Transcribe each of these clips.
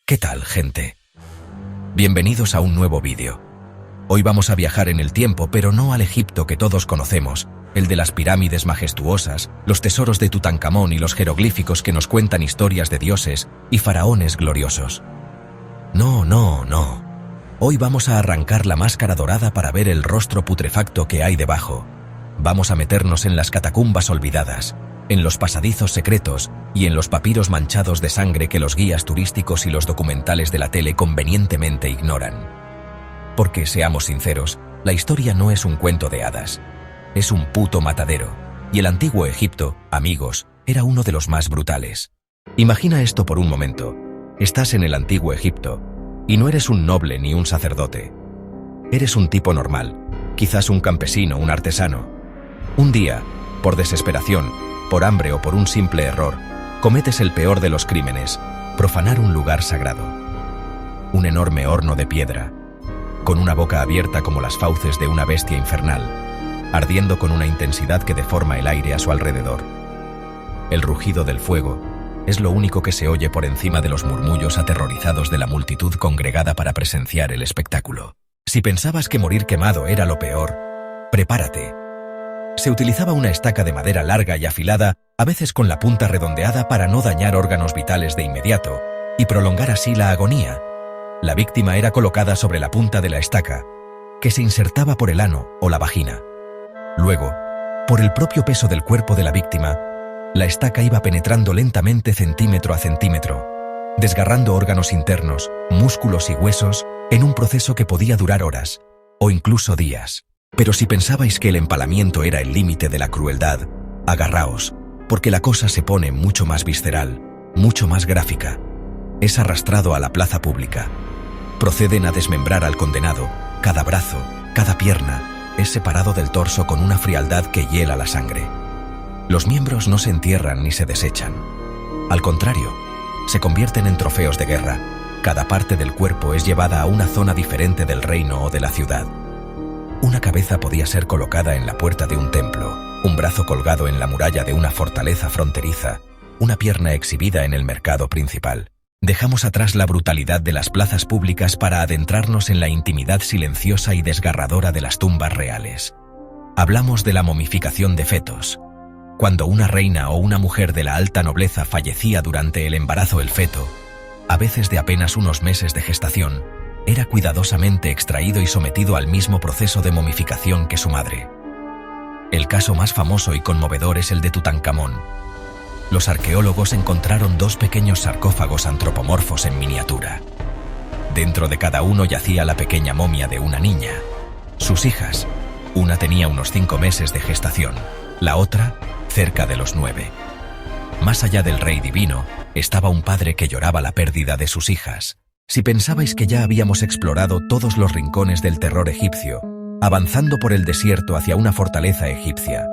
¿Qué tal, gente? Bienvenidos a un nuevo vídeo. Hoy vamos a viajar en el tiempo, pero no al Egipto que todos conocemos, el de las pirámides majestuosas, los tesoros de Tutankamón y los jeroglíficos que nos cuentan historias de dioses y faraones gloriosos. No. Hoy vamos a arrancar la máscara dorada para ver el rostro putrefacto que hay debajo. Vamos a meternos en las catacumbas olvidadas, en los pasadizos secretos y en los papiros manchados de sangre que los guías turísticos y los documentales de la tele convenientemente ignoran. Porque, seamos sinceros, la historia no es un cuento de hadas. Es un puto matadero. Y el antiguo Egipto, amigos, era uno de los más brutales. Imagina esto por un momento. Estás en el antiguo Egipto y no eres un noble ni un sacerdote. Eres un tipo normal, quizás un campesino, un artesano. Un día, por desesperación, por hambre o por un simple error, cometes el peor de los crímenes, profanar un lugar sagrado. Un enorme horno de piedra, con una boca abierta como las fauces de una bestia infernal, ardiendo con una intensidad que deforma el aire a su alrededor. El rugido del fuego es lo único que se oye por encima de los murmullos aterrorizados de la multitud congregada para presenciar el espectáculo. Si pensabas que morir quemado era lo peor, prepárate. Se utilizaba una estaca de madera larga y afilada, a veces con la punta redondeada para no dañar órganos vitales de inmediato y prolongar así la agonía. La víctima era colocada sobre la punta de la estaca, que se insertaba por el ano o la vagina. Luego, por el propio peso del cuerpo de la víctima, la estaca iba penetrando lentamente centímetro a centímetro, desgarrando órganos internos, músculos y huesos en un proceso que podía durar horas o incluso días. Pero si pensabais que el empalamiento era el límite de la crueldad, agarraos, porque la cosa se pone mucho más visceral, mucho más gráfica. Es arrastrado a la plaza pública. Proceden a desmembrar al condenado. Cada brazo, cada pierna, es separado del torso con una frialdad que hiela la sangre. Los miembros no se entierran ni se desechan. Al contrario, se convierten en trofeos de guerra. Cada parte del cuerpo es llevada a una zona diferente del reino o de la ciudad. Una cabeza podía ser colocada en la puerta de un templo, un brazo colgado en la muralla de una fortaleza fronteriza, una pierna exhibida en el mercado principal. Dejamos atrás la brutalidad de las plazas públicas para adentrarnos en la intimidad silenciosa y desgarradora de las tumbas reales. Hablamos de la momificación de fetos. Cuando una reina o una mujer de la alta nobleza fallecía durante el embarazo, el feto, a veces de apenas unos meses de gestación, era cuidadosamente extraído y sometido al mismo proceso de momificación que su madre. El caso más famoso y conmovedor es el de Tutankamón. Los arqueólogos encontraron dos pequeños sarcófagos antropomorfos en miniatura. Dentro de cada uno yacía la pequeña momia de una niña. Sus hijas, una tenía unos 5 meses de gestación, la otra cerca de los 9. Más allá del rey divino, estaba un padre que lloraba la pérdida de sus hijas. Si pensabais que ya habíamos explorado todos los rincones del terror egipcio, avanzando por el desierto hacia una fortaleza egipcia,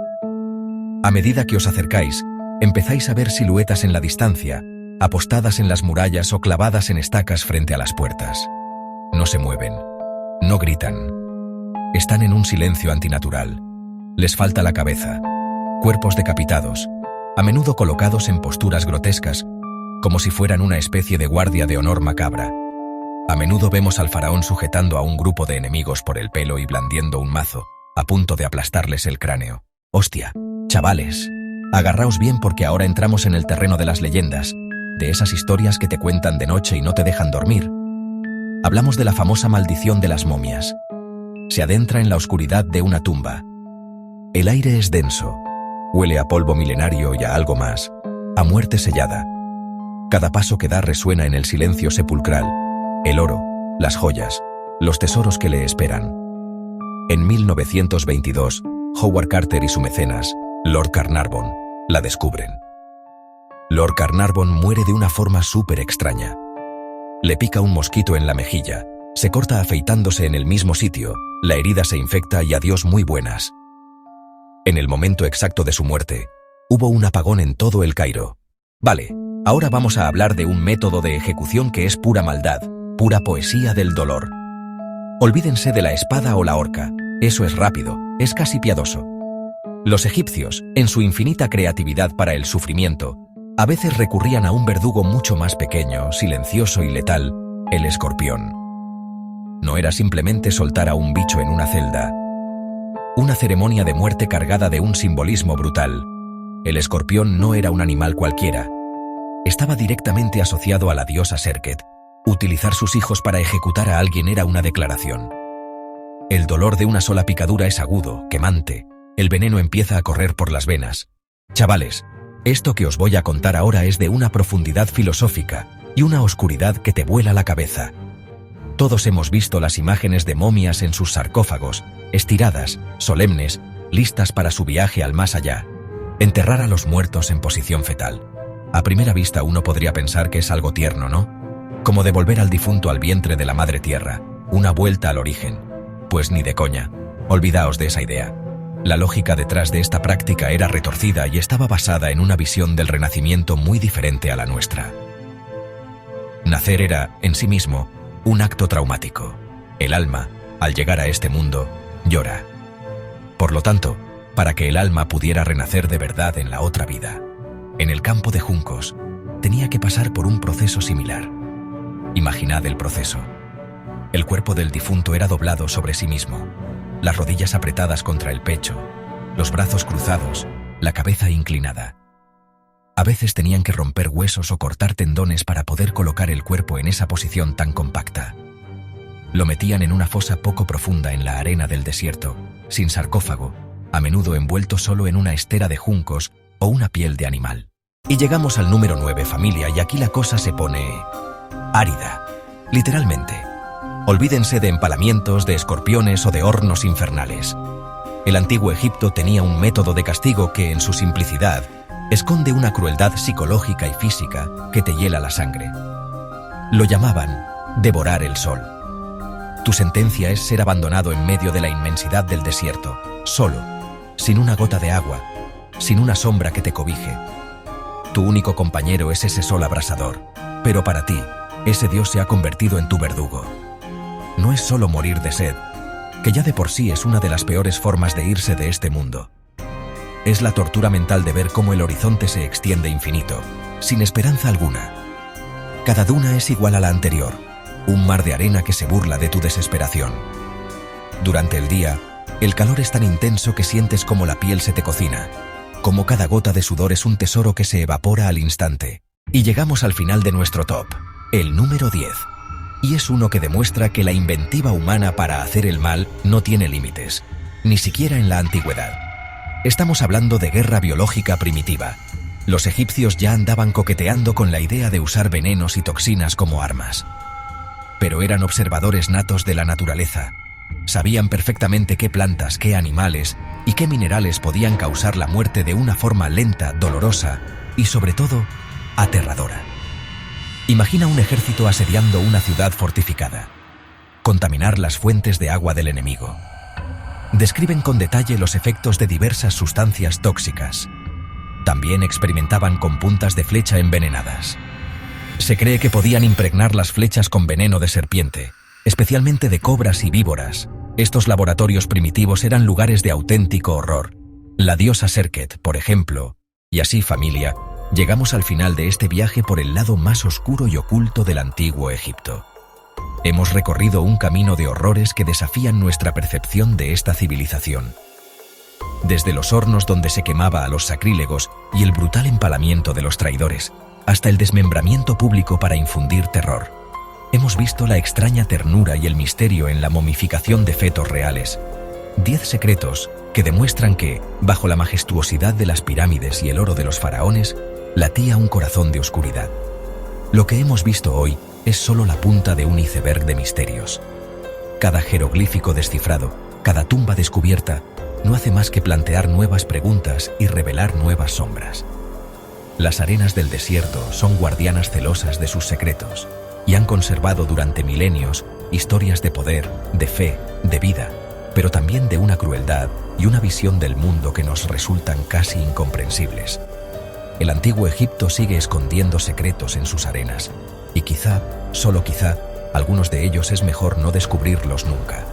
a medida que os acercáis, empezáis a ver siluetas en la distancia, apostadas en las murallas o clavadas en estacas frente a las puertas. No se mueven, no gritan. Están en un silencio antinatural. Les falta la cabeza. Cuerpos decapitados, a menudo colocados en posturas grotescas, como si fueran una especie de guardia de honor macabra. A menudo vemos al faraón sujetando a un grupo de enemigos por el pelo y blandiendo un mazo, a punto de aplastarles el cráneo. ¡Hostia! Chavales, agarraos bien porque ahora entramos en el terreno de las leyendas, de esas historias que te cuentan de noche y no te dejan dormir. Hablamos de la famosa maldición de las momias. Se adentra en la oscuridad de una tumba. El aire es denso, huele a polvo milenario y a algo más, a muerte sellada. Cada paso que da resuena en el silencio sepulcral, el oro, las joyas, los tesoros que le esperan. En 1922, Howard Carter y su mecenas, Lord Carnarvon, la descubren. Lord Carnarvon muere de una forma súper extraña. Le pica un mosquito en la mejilla, se corta afeitándose en el mismo sitio, la herida se infecta y adiós muy buenas. En el momento exacto de su muerte, hubo un apagón en todo el Cairo. Vale, ahora vamos a hablar de un método de ejecución que es pura maldad, pura poesía del dolor. Olvídense de la espada o la horca, eso es rápido, es casi piadoso. Los egipcios, en su infinita creatividad para el sufrimiento, A veces recurrían a un verdugo mucho más pequeño, silencioso y letal, el escorpión. No era simplemente soltar a un bicho en una celda. Una ceremonia de muerte cargada de un simbolismo brutal. El escorpión no era un animal cualquiera. Estaba directamente asociado a la diosa Serket. Utilizar sus hijos para ejecutar a alguien era una declaración. El dolor de una sola picadura es agudo, quemante. El veneno empieza a correr por las venas. Chavales, esto que os voy a contar ahora es de una profundidad filosófica y una oscuridad que te vuela la cabeza. Todos hemos visto las imágenes de momias en sus sarcófagos, estiradas, solemnes, listas para su viaje al más allá. Enterrar a los muertos en posición fetal. A primera vista uno podría pensar que es algo tierno, ¿no? Como devolver al difunto al vientre de la madre tierra, una vuelta al origen. Pues ni de coña. Olvidaos de esa idea. La lógica detrás de esta práctica era retorcida y estaba basada en una visión del renacimiento muy diferente a la nuestra. Nacer era, en sí mismo, un acto traumático. El alma, al llegar a este mundo, llora. Por lo tanto, para que el alma pudiera renacer de verdad en la otra vida, en el campo de juncos, tenía que pasar por un proceso similar. Imaginad el proceso. El cuerpo del difunto era doblado sobre sí mismo, las rodillas apretadas contra el pecho, los brazos cruzados, la cabeza inclinada. A veces tenían que romper huesos o cortar tendones para poder colocar el cuerpo en esa posición tan compacta. Lo metían en una fosa poco profunda en la arena del desierto, sin sarcófago, a menudo envuelto solo en una estera de juncos o una piel de animal. Y llegamos al número 9, familia, y aquí la cosa se pone árida, literalmente. Olvídense de empalamientos, de escorpiones o de hornos infernales. El antiguo Egipto tenía un método de castigo que, en su simplicidad, esconde una crueldad psicológica y física que te hiela la sangre. Lo llamaban devorar el sol. Tu sentencia es ser abandonado en medio de la inmensidad del desierto, solo, sin una gota de agua, sin una sombra que te cobije. Tu único compañero es ese sol abrasador, pero para ti, ese Dios se ha convertido en tu verdugo. No es solo morir de sed, que ya de por sí es una de las peores formas de irse de este mundo. Es la tortura mental de ver cómo el horizonte se extiende infinito, sin esperanza alguna. Cada duna es igual a la anterior, un mar de arena que se burla de tu desesperación. Durante el día, el calor es tan intenso que sientes como la piel se te cocina, como cada gota de sudor es un tesoro que se evapora al instante. Y llegamos al final de nuestro top, el número 10. Y es uno que demuestra que la inventiva humana para hacer el mal no tiene límites, ni siquiera en la antigüedad. Estamos hablando de guerra biológica primitiva. Los egipcios ya andaban coqueteando con la idea de usar venenos y toxinas como armas. Pero eran observadores natos de la naturaleza. Sabían perfectamente qué plantas, qué animales y qué minerales podían causar la muerte de una forma lenta, dolorosa y, sobre todo, aterradora. Imagina un ejército asediando una ciudad fortificada. Contaminar las fuentes de agua del enemigo. Describen con detalle los efectos de diversas sustancias tóxicas. También experimentaban con puntas de flecha envenenadas. Se cree que podían impregnar las flechas con veneno de serpiente, especialmente de cobras y víboras. Estos laboratorios primitivos eran lugares de auténtico horror. La diosa Serket, por ejemplo, y así, familia, llegamos al final de este viaje por el lado más oscuro y oculto del antiguo Egipto. Hemos recorrido un camino de horrores que desafían nuestra percepción de esta civilización. Desde los hornos donde se quemaba a los sacrílegos y el brutal empalamiento de los traidores, hasta el desmembramiento público para infundir terror. Hemos visto la extraña ternura y el misterio en la momificación de fetos reales. 10 secretos que demuestran que, bajo la majestuosidad de las pirámides y el oro de los faraones, latía un corazón de oscuridad. Lo que hemos visto hoy es solo la punta de un iceberg de misterios. Cada jeroglífico descifrado, cada tumba descubierta, no hace más que plantear nuevas preguntas y revelar nuevas sombras. Las arenas del desierto son guardianas celosas de sus secretos y han conservado durante milenios historias de poder, de fe, de vida, pero también de una crueldad y una visión del mundo que nos resultan casi incomprensibles. El antiguo Egipto sigue escondiendo secretos en sus arenas, y quizá, solo quizá, algunos de ellos es mejor no descubrirlos nunca.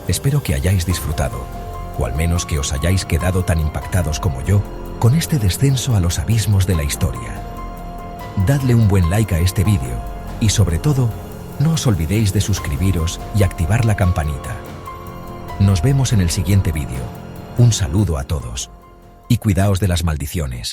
Espero que hayáis disfrutado, o al menos que os hayáis quedado tan impactados como yo, con este descenso a los abismos de la historia. Dadle un buen like a este vídeo y, sobre todo, no os olvidéis de suscribiros y activar la campanita. Nos vemos en el siguiente vídeo. Un saludo a todos. Y cuidaos de las maldiciones.